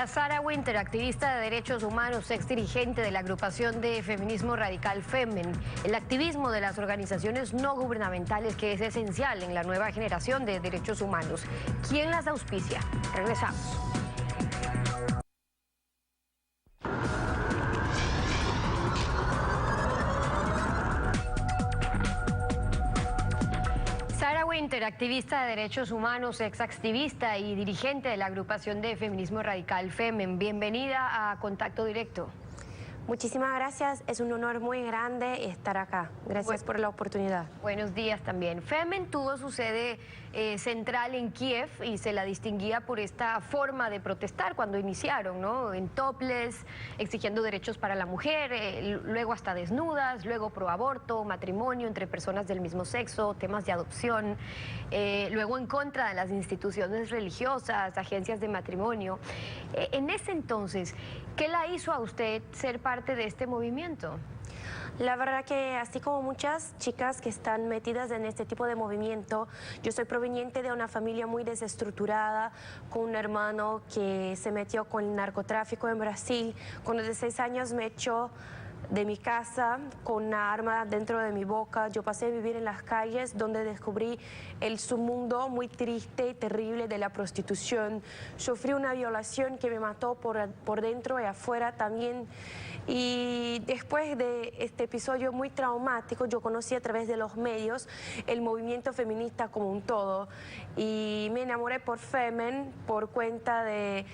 Sara Winter, activista de derechos humanos, ex dirigente de la agrupación de feminismo radical Femen, el activismo de las organizaciones no gubernamentales que es esencial en la nueva generación de derechos humanos. ¿Quién las auspicia? Regresamos. Sara Winter, activista de derechos humanos, ex activista y dirigente de la agrupación de feminismo radical Femen. Bienvenida a Contacto Directo. Muchísimas gracias, es un honor muy grande estar acá. Gracias por la oportunidad. Buenos días también. Femen tuvo su sede central en Kiev y se la distinguía por esta forma de protestar cuando iniciaron, ¿no? En topless, exigiendo derechos para la mujer, luego hasta desnudas, luego pro aborto, matrimonio entre personas del mismo sexo, temas de adopción, luego en contra de las instituciones religiosas, agencias de matrimonio. En ese entonces, ¿qué la hizo a usted ser parte de este movimiento? La verdad que así como muchas chicas que están metidas en este tipo de movimiento, yo soy proveniente de una familia muy desestructurada, con un hermano que se metió con el narcotráfico en Brasil. Cuando de 6 años me echó de mi casa con una arma dentro de mi boca. Yo pasé a vivir en las calles donde descubrí el submundo muy triste y terrible de la prostitución. Sufrí una violación que me mató por dentro y afuera también. Y después de este episodio muy traumático, yo conocí a través de los medios el movimiento feminista como un todo. Y me enamoré por Femen, por cuenta de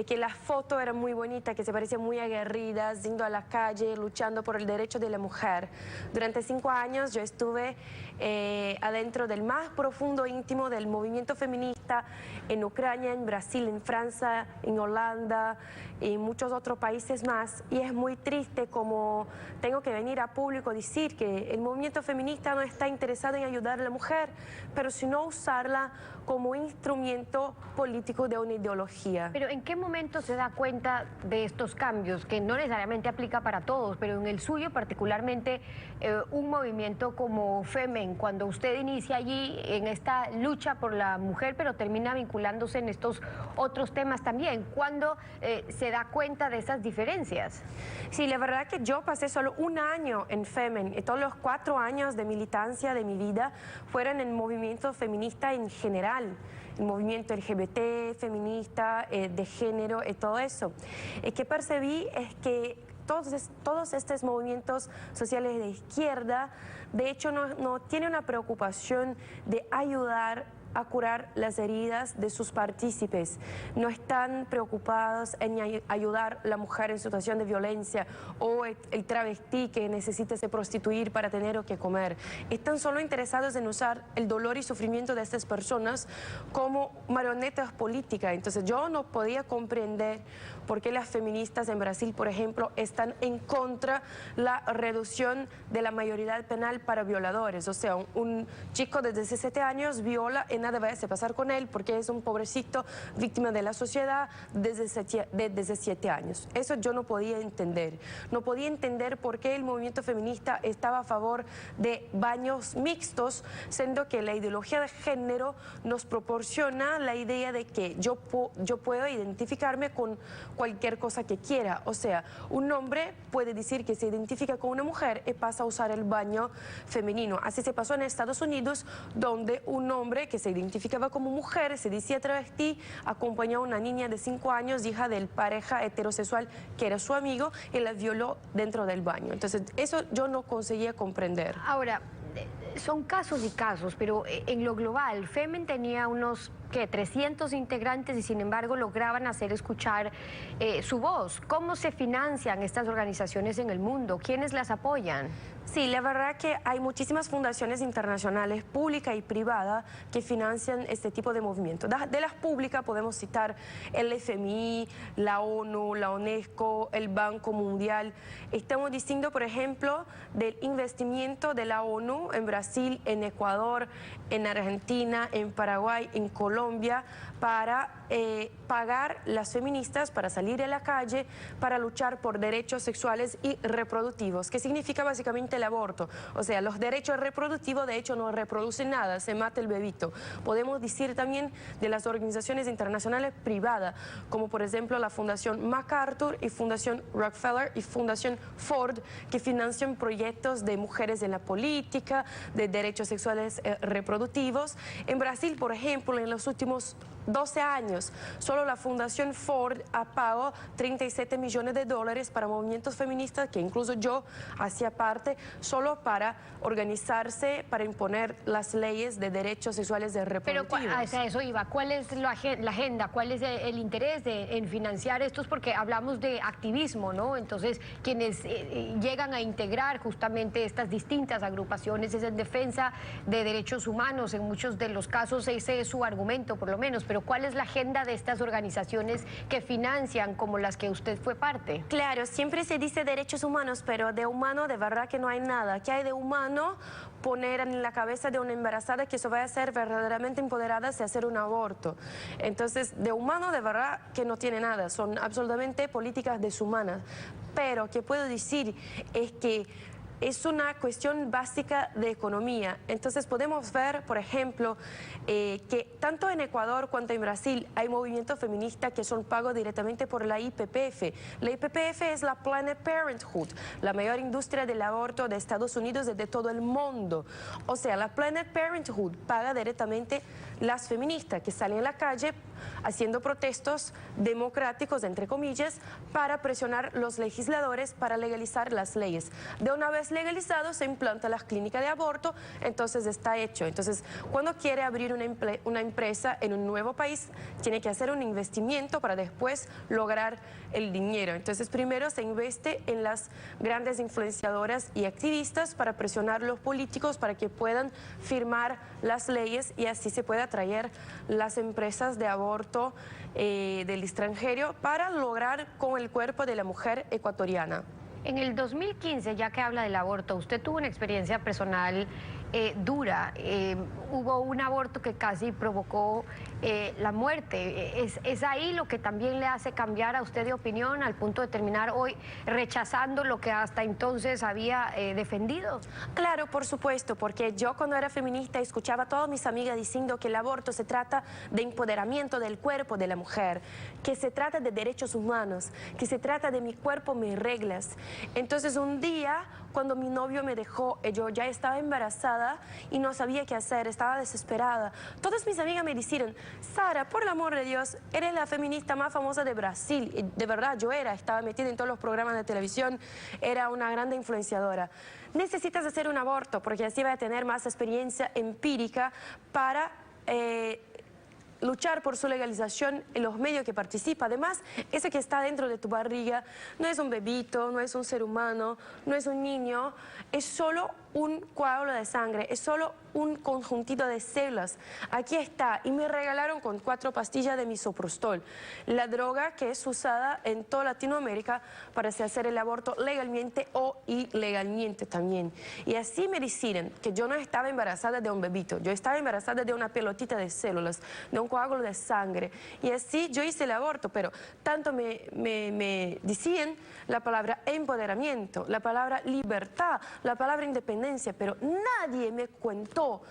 que las fotos eran muy bonitas, que se parecían muy aguerridas, yendo a la calle, luchando por el derecho de la mujer. Durante 5 años yo estuve adentro del más profundo íntimo del movimiento feminista en Ucrania, en Brasil, en Francia, en Holanda y muchos otros países más. Y es muy triste como tengo que venir a público a decir que el movimiento feminista no está interesado en ayudar a la mujer, pero sino usarla como instrumento político de una ideología. Pero ¿en qué momento se da cuenta de estos cambios? Que no necesariamente aplica para todos, pero en el suyo particularmente, un movimiento como Femen, cuando usted inicia allí en esta lucha por la mujer, pero termina vinculándose en estos otros temas también. ¿Cuándo se da cuenta de esas diferencias? Sí, la verdad que yo pasé solo 1 año en Femen y todos los 4 años de militancia de mi vida fueron en el movimiento feminista en general. El movimiento LGBT, feminista, de género y todo eso. Y que percibí es que todos estos movimientos sociales de izquierda, de hecho, no tienen una preocupación de ayudar a curar las heridas de sus partícipes. No están preocupados en ayudar a la mujer en situación de violencia o el travesti que necesita se prostituir para tener o que comer. Están solo interesados en usar el dolor y sufrimiento de estas personas como marionetas políticas. Entonces yo no podía comprender por qué las feministas en Brasil, por ejemplo, están en contra de la reducción de la mayoría penal para violadores. O sea, un chico de 17 años viola y nada va a pasar con él porque es un pobrecito víctima de la sociedad desde 17 años. Eso yo no podía entender. No podía entender por qué el movimiento feminista estaba a favor de baños mixtos, siendo que la ideología de género nos proporciona la idea de que yo puedo identificarme con cualquier cosa que quiera. O sea, un hombre puede decir que se identifica con una mujer y pasa a usar el baño femenino. Así se pasó en Estados Unidos, donde un hombre que se identificaba como mujer, se decía travesti, acompañó a una niña de 5 años, hija del pareja heterosexual que era su amigo, y la violó dentro del baño. Entonces, eso yo no conseguía comprender. Ahora, son casos y casos, pero en lo global, Femen tenía unos 300 integrantes y sin embargo lograban hacer escuchar su voz. ¿Cómo se financian estas organizaciones en el mundo? ¿Quiénes las apoyan? Sí, la verdad que hay muchísimas fundaciones internacionales, públicas y privadas, que financian este tipo de movimientos. De las públicas podemos citar el FMI, la ONU, la UNESCO, el Banco Mundial. Estamos diciendo, por ejemplo, del investimiento de la ONU en Brasil, en Ecuador, en Argentina, en Paraguay, en Colombia, Colombia para pagar las feministas para salir a la calle, para luchar por derechos sexuales y reproductivos, que significa básicamente el aborto. O sea, los derechos reproductivos de hecho no reproducen nada, se mata el bebito. Podemos decir también de las organizaciones internacionales privadas, como por ejemplo la Fundación MacArthur y Fundación Rockefeller y Fundación Ford, que financian proyectos de mujeres en la política, de derechos sexuales reproductivos. En Brasil, por ejemplo, en los últimos 12 años, solo la Fundación Ford ha pagado 37 millones de dólares para movimientos feministas, que incluso yo hacía parte, solo para organizarse, para imponer las leyes de derechos sexuales y reproductivos. Pero hacia eso iba, ¿cuál es la agenda? ¿Cuál es el interés en financiar estos? Porque hablamos de activismo, ¿no? Entonces, quienes llegan a integrar justamente estas distintas agrupaciones es en defensa de derechos humanos, en muchos de los casos ese es su argumento, por lo menos, pero ¿cuál es la agenda de estas organizaciones que financian, como las que usted fue parte? Claro, siempre se dice derechos humanos, pero de humano de verdad que no hay nada. ¿Qué hay de humano? Poner en la cabeza de una embarazada que eso vaya a ser verdaderamente empoderada si hacer un aborto. Entonces, de humano de verdad que no tiene nada, son absolutamente políticas deshumanas. Pero, ¿qué puedo decir? Es que es una cuestión básica de economía. Entonces podemos ver, por ejemplo, que tanto en Ecuador cuanto en Brasil hay movimientos feministas que son pagos directamente por la IPPF. La IPPF es la Planned Parenthood, la mayor industria del aborto de Estados Unidos y de todo el mundo. O sea, la Planned Parenthood paga directamente las feministas que salen a la calle haciendo protestos democráticos, entre comillas, para presionar los legisladores para legalizar las leyes. De una vez legalizado, se implanta las clínicas de aborto, entonces está hecho. Entonces, cuando quiere abrir una empresa en un nuevo país, tiene que hacer un investimiento para después lograr el dinero. Entonces, primero se investe en las grandes influenciadoras y activistas para presionar a los políticos para que puedan firmar las leyes y así se pueda atraer las empresas de aborto del extranjero para lograr con el cuerpo de la mujer ecuatoriana. En el 2015, ya que habla del aborto, usted tuvo una experiencia personal dura. Hubo un aborto que casi provocó la muerte. ¿Es ahí lo que también le hace cambiar a usted de opinión al punto de terminar hoy rechazando lo que hasta entonces había defendido? Claro, por supuesto, porque yo cuando era feminista escuchaba a todas mis amigas diciendo que el aborto se trata de empoderamiento del cuerpo de la mujer, que se trata de derechos humanos, que se trata de mi cuerpo, mis reglas. Entonces un día, cuando mi novio me dejó, yo ya estaba embarazada y no sabía qué hacer, estaba desesperada. Todas mis amigas me dijeron, Sara, por el amor de Dios, eres la feminista más famosa de Brasil. Y de verdad, yo estaba metida en todos los programas de televisión, era una gran influenciadora. Necesitas hacer un aborto porque así vas a tener más experiencia empírica para luchar por su legalización en los medios que participa. Además, eso que está dentro de tu barriga no es un bebito, no es un ser humano, no es un niño, es solo un coágulo de sangre, es solo un conjuntito de células. Aquí está, y me regalaron con 4 pastillas de misoprostol, la droga que es usada en toda Latinoamérica para hacer el aborto legalmente o ilegalmente también. Y así me dijeron que yo no estaba embarazada de un bebito, yo estaba embarazada de una pelotita de células, de un coágulo de sangre. Y así yo hice el aborto, pero tanto me decían la palabra empoderamiento, la palabra libertad, la palabra independencia, pero nadie me contó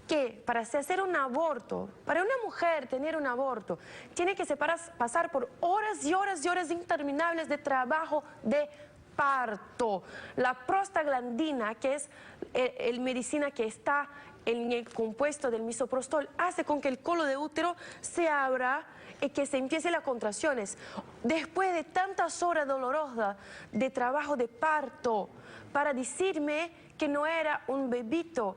que para hacer un aborto, para una mujer tener un aborto, tiene que pasar por horas y horas y horas interminables de trabajo de parto. La prostaglandina, que es el medicina que está en el compuesto del misoprostol, hace con que el colo de útero se abra y que se empiecen las contracciones. Después de tantas horas dolorosas de trabajo de parto, para decirme que no era un bebito.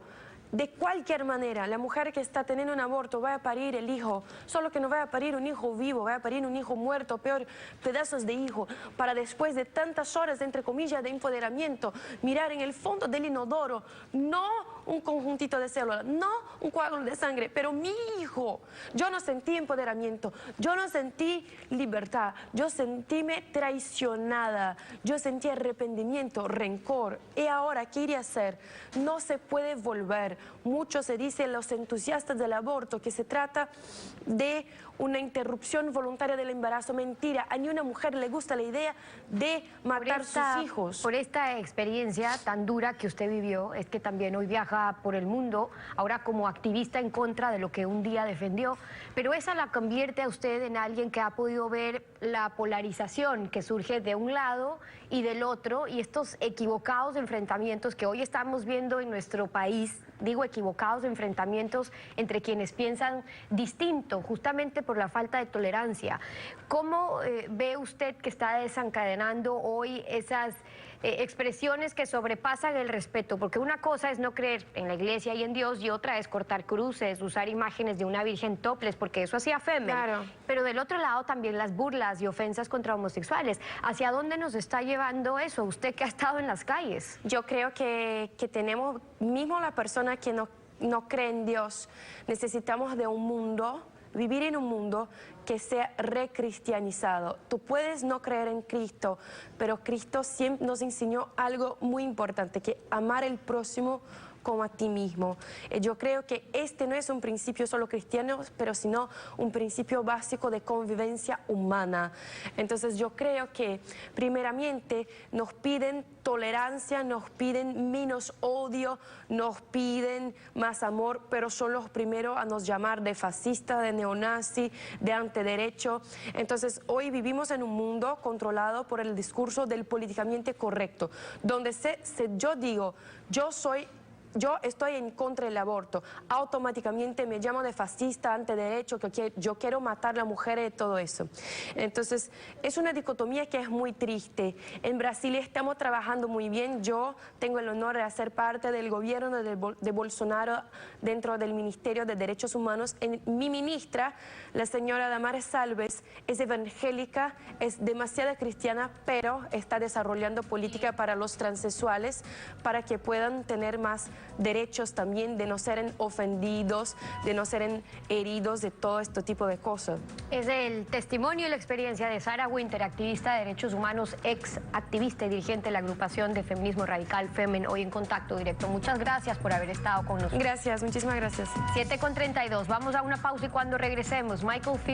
De cualquier manera, la mujer que está teniendo un aborto va a parir el hijo, solo que no va a parir un hijo vivo, va a parir un hijo muerto, peor, pedazos de hijo, para después de tantas horas, entre comillas, de empoderamiento, mirar en el fondo del inodoro, no un conjuntito de células, no un coágulo de sangre, pero mi hijo. Yo no sentí empoderamiento, yo no sentí libertad, yo sentíme traicionada, yo sentí arrepentimiento, rencor. ¿Y ahora qué iré a hacer? No se puede volver. Mucho se dice los entusiastas del aborto que se trata de una interrupción voluntaria del embarazo. Mentira, a ni una mujer le gusta la idea de matar sus hijos. Por esta experiencia tan dura que usted vivió, es que también hoy viaja por el mundo, ahora como activista en contra de lo que un día defendió, pero esa la convierte a usted en alguien que ha podido ver la polarización que surge de un lado y del otro, y estos equivocados enfrentamientos que hoy estamos viendo en nuestro país. Digo equivocados enfrentamientos entre quienes piensan distinto, justamente por la falta de tolerancia. ¿Cómo ve usted que está desencadenando hoy esas expresiones que sobrepasan el respeto? Porque una cosa es no creer en la iglesia y en Dios, y otra es cortar cruces, usar imágenes de una virgen topless, porque eso hacía Femen. Claro. Pero del otro lado también las burlas y ofensas contra homosexuales. ¿Hacia dónde nos está llevando eso? Usted que ha estado en las calles. Yo creo que tenemos, mismo la persona que no cree en Dios, necesitamos de un mundo, vivir en un mundo que sea recristianizado. Tú puedes no creer en Cristo, pero Cristo siempre nos enseñó algo muy importante, que amar al próximo como a ti mismo. Yo creo que este no es un principio solo cristiano, pero sino un principio básico de convivencia humana. Entonces yo creo que primeramente nos piden tolerancia, nos piden menos odio, nos piden más amor, pero son los primeros a nos llamar de fascista, de neonazi, de antiderecho. Entonces hoy vivimos en un mundo controlado por el discurso del políticamente correcto, donde yo digo, yo estoy en contra del aborto, automáticamente me llamo de fascista, antiderecho, que yo quiero matar a la mujer y todo eso. Entonces, es una dicotomía que es muy triste. En Brasil estamos trabajando muy bien. Yo tengo el honor de ser parte del gobierno de Bolsonaro dentro del Ministerio de Derechos Humanos. Mi ministra, la señora Damares Alves, es evangélica, es demasiado cristiana, pero está desarrollando política para los transexuales, para que puedan tener más derechos también, de no ser ofendidos, de no ser heridos, de todo este tipo de cosas. Es el testimonio y la experiencia de Sarah Winter, activista de derechos humanos, ex activista y dirigente de la agrupación de feminismo radical Femen, hoy en Contacto Directo. Muchas gracias por haber estado con nosotros. Gracias, muchísimas gracias. 7:32, vamos a una pausa y cuando regresemos, Michael